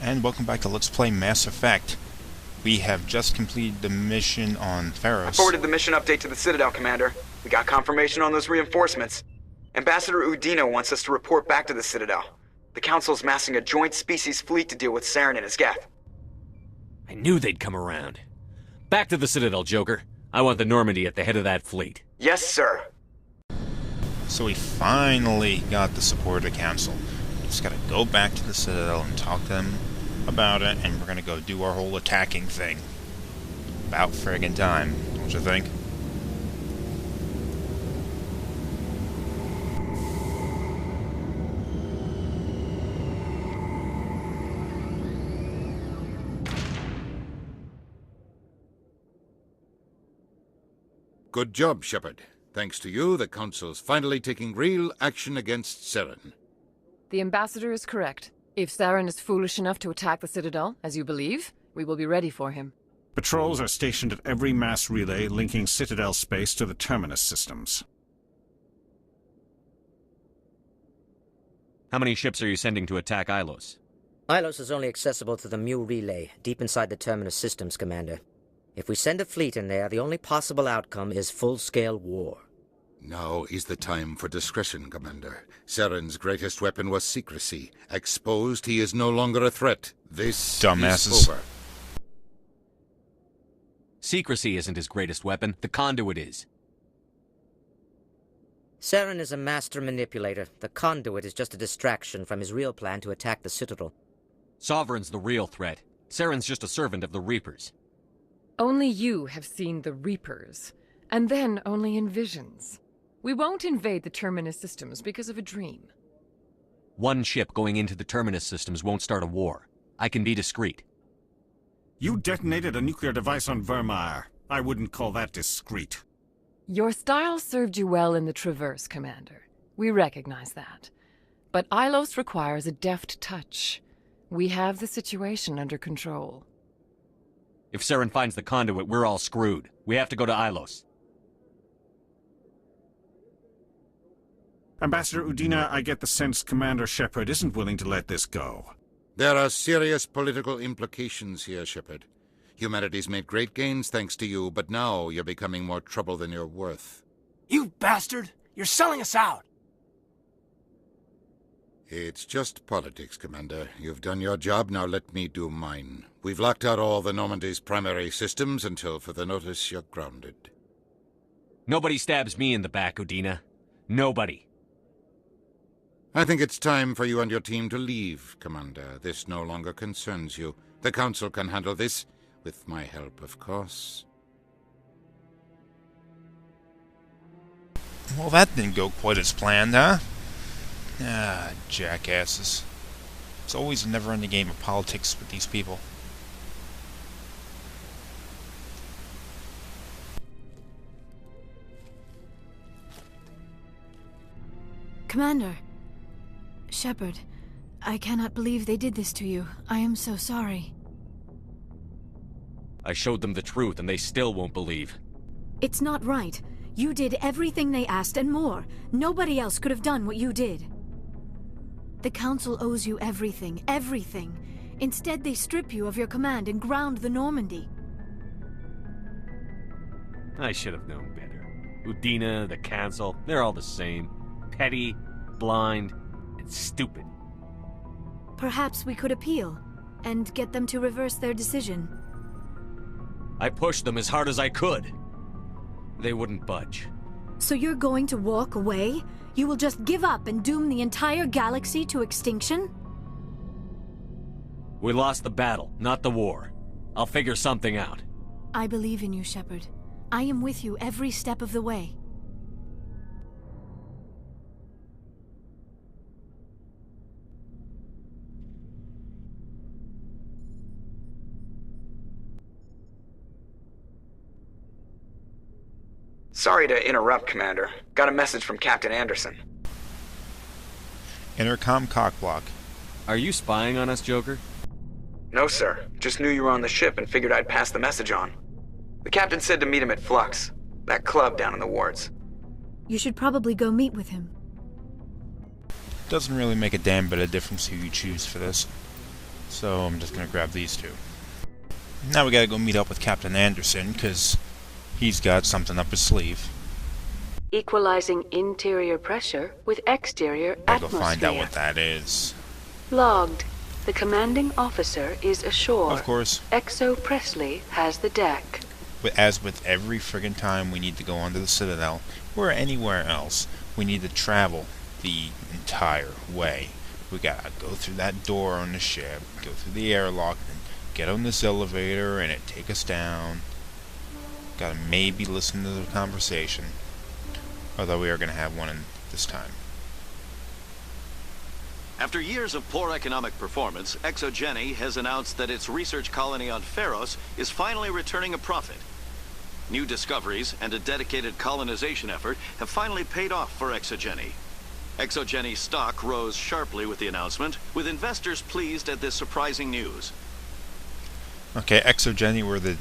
and welcome back to Let's Play Mass Effect. We have just completed the mission on Pharos. I forwarded the mission update to the Citadel, Commander. We got confirmation on those reinforcements. Ambassador Udina wants us to report back to the Citadel. The Council's massing a joint species fleet to deal with Saren and his Geth. I knew they'd come around. Back to the Citadel, Joker. I want the Normandy at the head of that fleet. Yes, sir. So we finally got the support of the Council. We just gotta go back to the Citadel and talk to them about it, and we're gonna go do our whole attacking thing. About friggin' time, don't you think? Good job, Shepard. Thanks to you, the Council's finally taking real action against Saren. The Ambassador is correct. If Saren is foolish enough to attack the Citadel, as you believe, we will be ready for him. Patrols are stationed at every mass relay linking Citadel space to the Terminus systems. How many ships are you sending to attack Ilos? Ilos is only accessible to the Mu relay, deep inside the Terminus systems, Commander. If we send a fleet in there, the only possible outcome is full-scale war. Now is the time for discretion, Commander. Saren's greatest weapon was secrecy. Exposed, he is no longer a threat. This Dumbasses. is over. Secrecy isn't his greatest weapon. The Conduit is. Saren is a master manipulator. The Conduit is just a distraction from his real plan to attack the Citadel. Sovereign's the real threat. Saren's just a servant of the Reapers. Only you have seen the Reapers, and then only in visions. We won't invade the Terminus systems because of a dream. One ship going into the Terminus systems won't start a war. I can be discreet. You detonated a nuclear device on Vermeer. I wouldn't call that discreet. Your style served you well in the Traverse, Commander. We recognize that. But Ilos requires a deft touch. We have the situation under control. If Saren finds the Conduit, we're all screwed. We have to go to Ilos. Ambassador Udina, I get the sense Commander Shepard isn't willing to let this go. There are serious political implications here, Shepard. Humanity's made great gains thanks to you, but now you're becoming more trouble than you're worth. You bastard! You're selling us out! It's just politics, Commander. You've done your job, now let me do mine. We've locked out all the Normandy's primary systems until further notice you're grounded. Nobody stabs me in the back, Udina. Nobody. I think it's time for you and your team to leave, Commander. This no longer concerns you. The Council can handle this, with my help, of course. Well, that didn't go quite as planned, huh? Ah, jackasses. It's always a never-ending game of politics with these people. Commander. Shepard, I cannot believe they did this to you. I am so sorry. I showed them the truth and they still won't believe. It's not right. You did everything they asked and more. Nobody else could have done what you did. The Council owes you everything, everything. Instead, they strip you of your command and ground the Normandy. I should have known better. Udina, the Council, they're all the same. Petty, blind, and stupid. Perhaps we could appeal, and get them to reverse their decision. I pushed them as hard as I could. They wouldn't budge. So you're going to walk away? You will just give up and doom the entire galaxy to extinction? We lost the battle, not the war. I'll figure something out. I believe in you, Shepard. I am with you every step of the way. Sorry to interrupt, Commander. Got a message from Captain Anderson. Intercom cockblock. Are you spying on us, Joker? No, sir. Just knew you were on the ship and figured I'd pass the message on. The captain said to meet him at Flux, that club down in the wards. You should probably go meet with him. Doesn't really make a damn bit of difference who you choose for this. So I'm just gonna grab these two. Now we gotta go meet up with Captain Anderson, because he's got something up his sleeve. Equalizing interior pressure with exterior Gotta go atmosphere. find out what that is. Logged. The commanding officer is ashore. Of course. Exo Presley has the deck. But as with every friggin' time we need to go onto the Citadel, or anywhere else, we need to travel the entire way. We gotta go through that door on the ship, go through the airlock, and get on this elevator, and it take us down. Gotta maybe listen to the conversation. Although we are gonna have one this time. After years of poor economic performance, ExoGeni has announced that its research colony on Pharos is finally returning a profit. New discoveries and a dedicated colonization effort have finally paid off for ExoGeni. ExoGeni's stock rose sharply with the announcement, with investors pleased at this surprising news. Okay, ExoGeni were the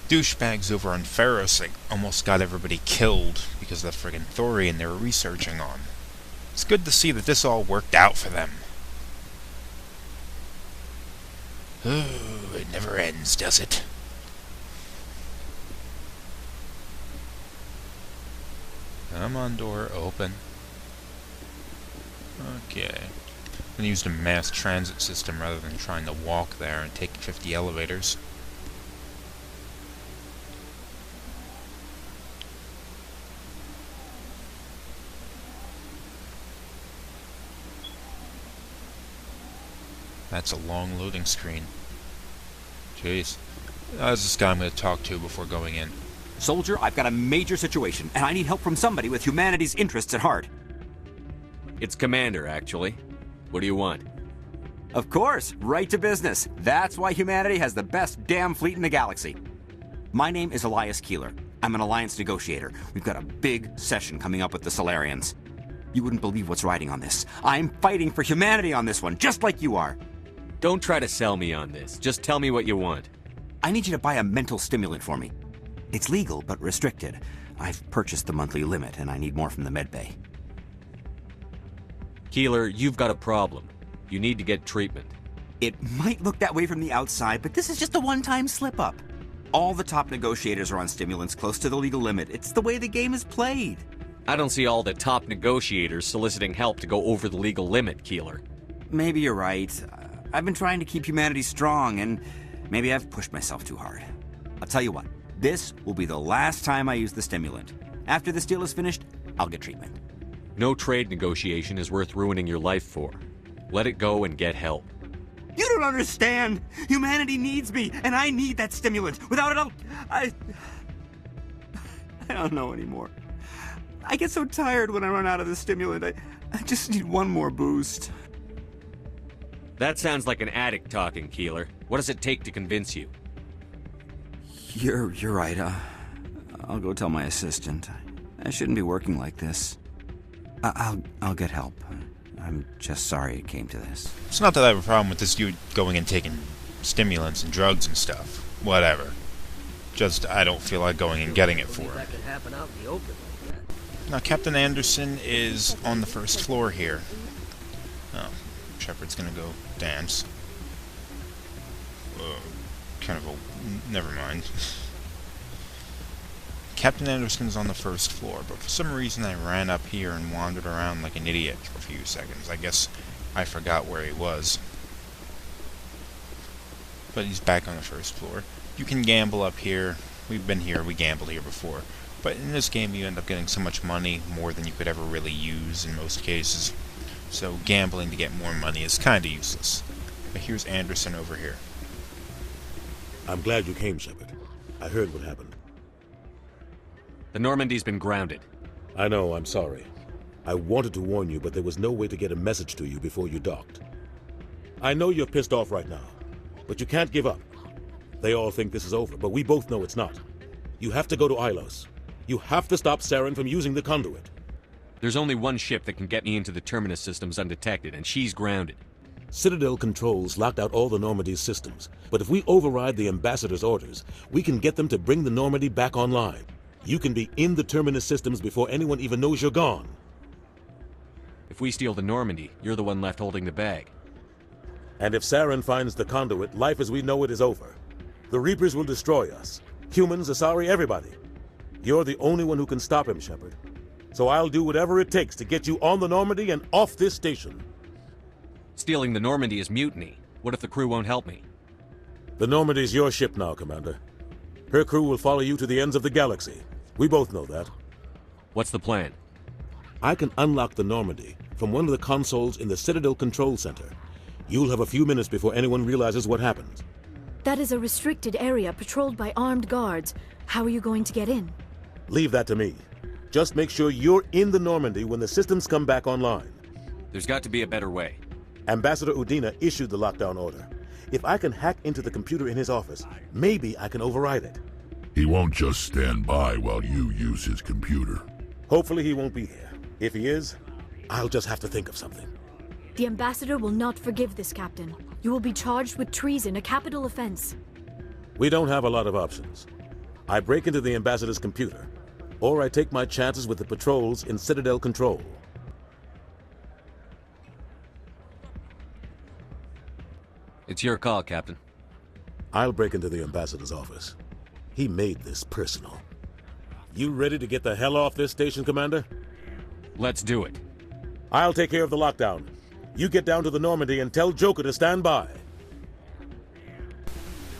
douchebags over on Pharos that almost got everybody killed because of the friggin' thorium they were researching on. It's good to see that this all worked out for them. Oh, it never ends, does it? Come on, door, open. Okay. I'm gonna use the mass transit system rather than trying to walk there and take 50 elevators. That's a long loading screen. Jeez. That's this guy I'm going to talk to before going in. Soldier, I've got a major situation, and I need help from somebody with humanity's interests at heart. It's Commander, actually. What do you want? Of course, right to business. That's why humanity has the best damn fleet in the galaxy. My name is Elias Keeler. I'm an alliance negotiator. We've got a big session coming up with the Solarians. You wouldn't believe what's riding on this. I'm fighting for humanity on this one, just like you are. Don't try to sell me on this. Just tell me what you want. I need you to buy a mental stimulant for me. It's legal, but restricted. I've purchased the monthly limit, and I need more from the medbay. Keeler, you've got a problem. You need to get treatment. It might look that way from the outside, but this is just a one-time slip-up. All the top negotiators are on stimulants close to the legal limit. It's the way the game is played. I don't see all the top negotiators soliciting help to go over the legal limit, Keeler. Maybe you're right. I've been trying to keep humanity strong, and maybe I've pushed myself too hard. I'll tell you what, this will be the last time I use the stimulant. After this deal is finished, I'll get treatment. No trade negotiation is worth ruining your life for. Let it go and get help. You don't understand! Humanity needs me, and I need that stimulant. Without it, I don't know anymore. I get so tired when I run out of the stimulant. I just need one more boost. That sounds like an addict talking, Keeler. What does it take to convince you? You're right. I'll go tell my assistant. I shouldn't be working like this. I'll get help. I'm just sorry it came to this. It's not that I have a problem with this dude going and taking stimulants and drugs and stuff. Whatever. Just, I don't feel like going and getting it for him. Now, Captain Anderson is on the first floor here. Oh, Shepard's gonna go dance. Kind of a... never mind. Captain Anderson's on the first floor, but for some reason I ran up here and wandered around like an idiot for a few seconds. I guess I forgot where he was. But he's back on the first floor. You can gamble up here. We've been here, we gambled here before. But in this game you end up getting so much money, more than you could ever really use in most cases. So gambling to get more money is kinda useless. But here's Anderson over here. I'm glad you came, Shepard. I heard what happened. The Normandy's been grounded. I know, I'm sorry. I wanted to warn you, but there was no way to get a message to you before you docked. I know you're pissed off right now, but you can't give up. They all think this is over, but we both know it's not. You have to go to Ilos. You have to stop Saren from using the Conduit. There's only one ship that can get me into the terminus systems undetected, and she's grounded. Citadel controls locked out all the Normandy's systems, but if we override the ambassador's orders, we can get them to bring the Normandy back online. You can be in the terminus systems before anyone even knows you're gone. If we steal the Normandy, you're the one left holding the bag. And if Saren finds the Conduit, life as we know it is over. The Reapers will destroy us. Humans, Asari, everybody. You're the only one who can stop him, Shepard. So I'll do whatever it takes to get you on the Normandy and off this station. Stealing the Normandy is mutiny. What if the crew won't help me? The Normandy's your ship now, Commander. Her crew will follow you to the ends of the galaxy. We both know that. What's the plan? I can unlock the Normandy from one of the consoles in the Citadel Control Center. You'll have a few minutes before anyone realizes what happened. That is a restricted area patrolled by armed guards. How are you going to get in? Leave that to me. Just make sure you're in the Normandy when the systems come back online. There's got to be a better way. Ambassador Udina issued the lockdown order. If I can hack into the computer in his office, maybe I can override it. He won't just stand by while you use his computer. Hopefully he won't be here. If he is, I'll just have to think of something. The Ambassador will not forgive this, Captain. You will be charged with treason, a capital offense. We don't have a lot of options. I break into the Ambassador's computer, or I take my chances with the patrols in Citadel Control. It's your call, Captain. I'll break into the Ambassador's office. He made this personal. You ready to get the hell off this station, Commander? Let's do it. I'll take care of the lockdown. You get down to the Normandy and tell Joker to stand by.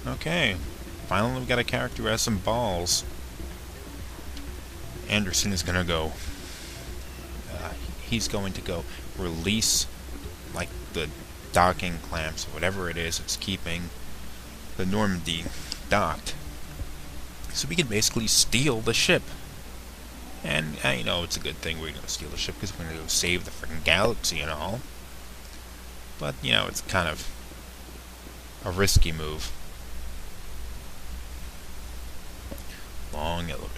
Okay. Finally, we've got a character who has some balls. Anderson is gonna go. He's going to go release, like, the docking clamps, whatever it is that's keeping the Normandy docked. So we can basically steal the ship. And, you know, it's a good thing we're going to steal the ship because we're going to go save the freaking galaxy and all. But, you know, it's kind of a risky move. Long elevator.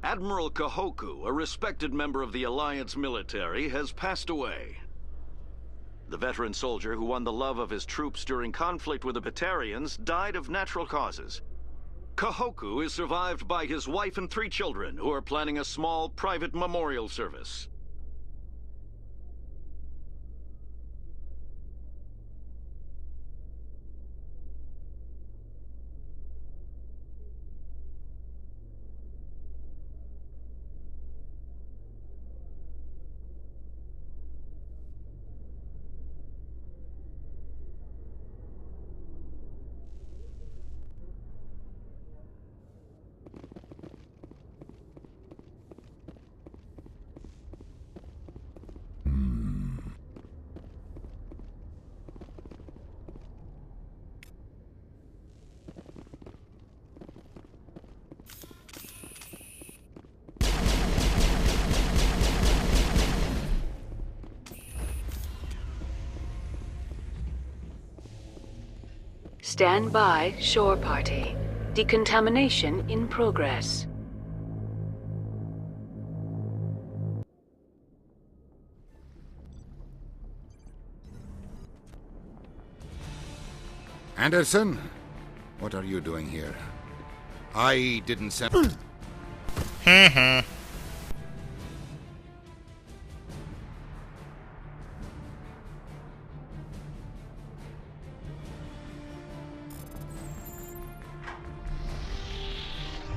Admiral Kahoku, a respected member of the Alliance military, has passed away. The veteran soldier who won the love of his troops during conflict with the Batarians died of natural causes. Kahoku is survived by his wife and 3 children, who are planning a small private memorial service. Stand by, shore party. Decontamination in progress. Anderson, what are you doing here? I didn't send...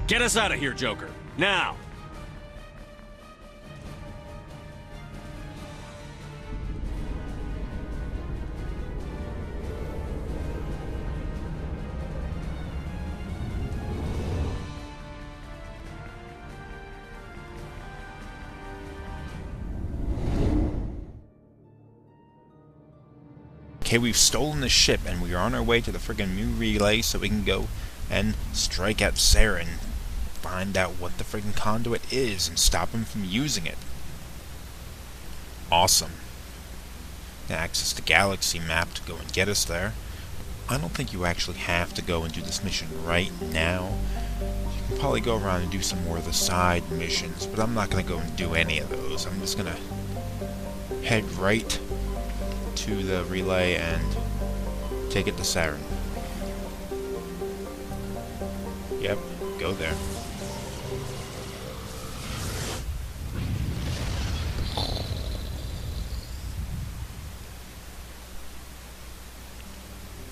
Get us out of here, Joker. Now! Okay, we've stolen the ship and we are on our way to the friggin' Mu Relay so we can go and strike at Saren. Find out what the friggin' Conduit is and stop him from using it. Awesome. Can access the galaxy map to go and get us there. I don't think you actually have to go and do this mission right now. You can probably go around and do some more of the side missions, but I'm not going to go and do any of those. I'm just going to head right to the relay and take it to Saren. Yep, go there.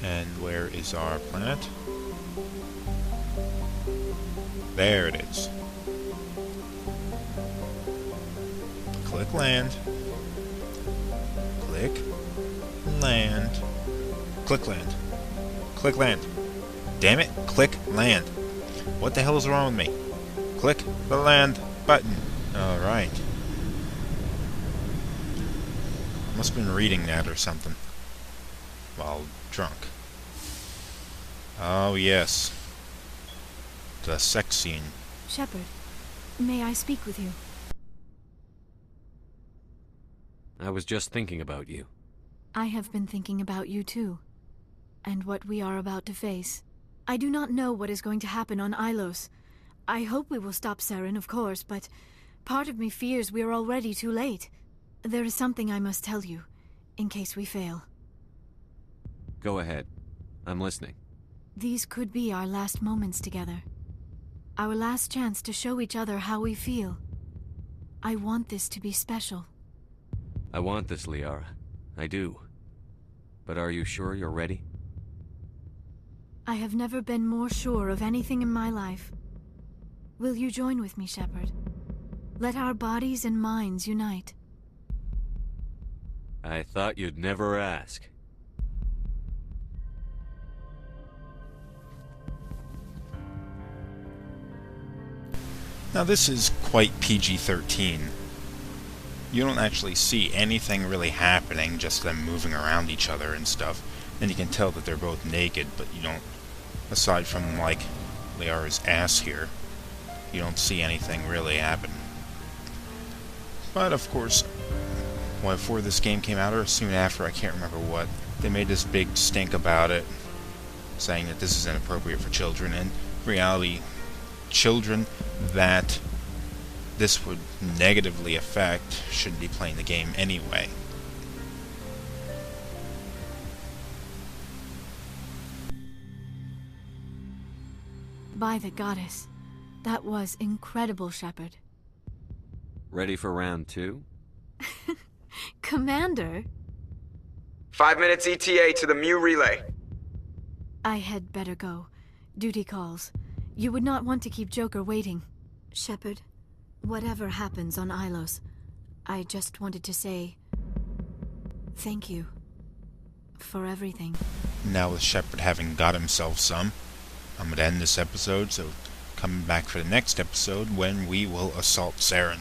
And where is our planet? There it is. Click land. Click land. Click land. Click land. Damn it, click land. What the hell is wrong with me? Click the land button. Alright. Must have been reading that or something. While drunk. Oh yes. The sex scene. Shepard, may I speak with you? I was just thinking about you. I have been thinking about you too, and what we are about to face. I do not know what is going to happen on Ilos. I hope we will stop Saren, of course, but part of me fears we are already too late. There is something I must tell you, in case we fail. Go ahead. I'm listening. These could be our last moments together. Our last chance to show each other how we feel. I want this to be special. I want this, Liara. I do. But are you sure you're ready? I have never been more sure of anything in my life. Will you join with me, Shepard? Let our bodies and minds unite. I thought you'd never ask. Now this is quite PG-13. You don't actually see anything really happening, just them moving around each other and stuff. And you can tell that they're both naked, but you don't, aside from, like, Liara's ass here, you don't see anything really happen. But, of course, before this game came out, or soon after, I can't remember what, they made this big stink about it, saying that this is inappropriate for children, and in reality, children that this would negatively affect shouldn't be playing the game anyway. By the goddess, that was incredible, Shepard. Ready for round 2? Commander? 5 minutes ETA to the Mu relay. I had better go. Duty calls. You would not want to keep Joker waiting. Shepard, whatever happens on Ilos, I just wanted to say thank you for everything. Now with Shepard having got himself some, I'm going to end this episode, so come back for the next episode when we will assault Saren.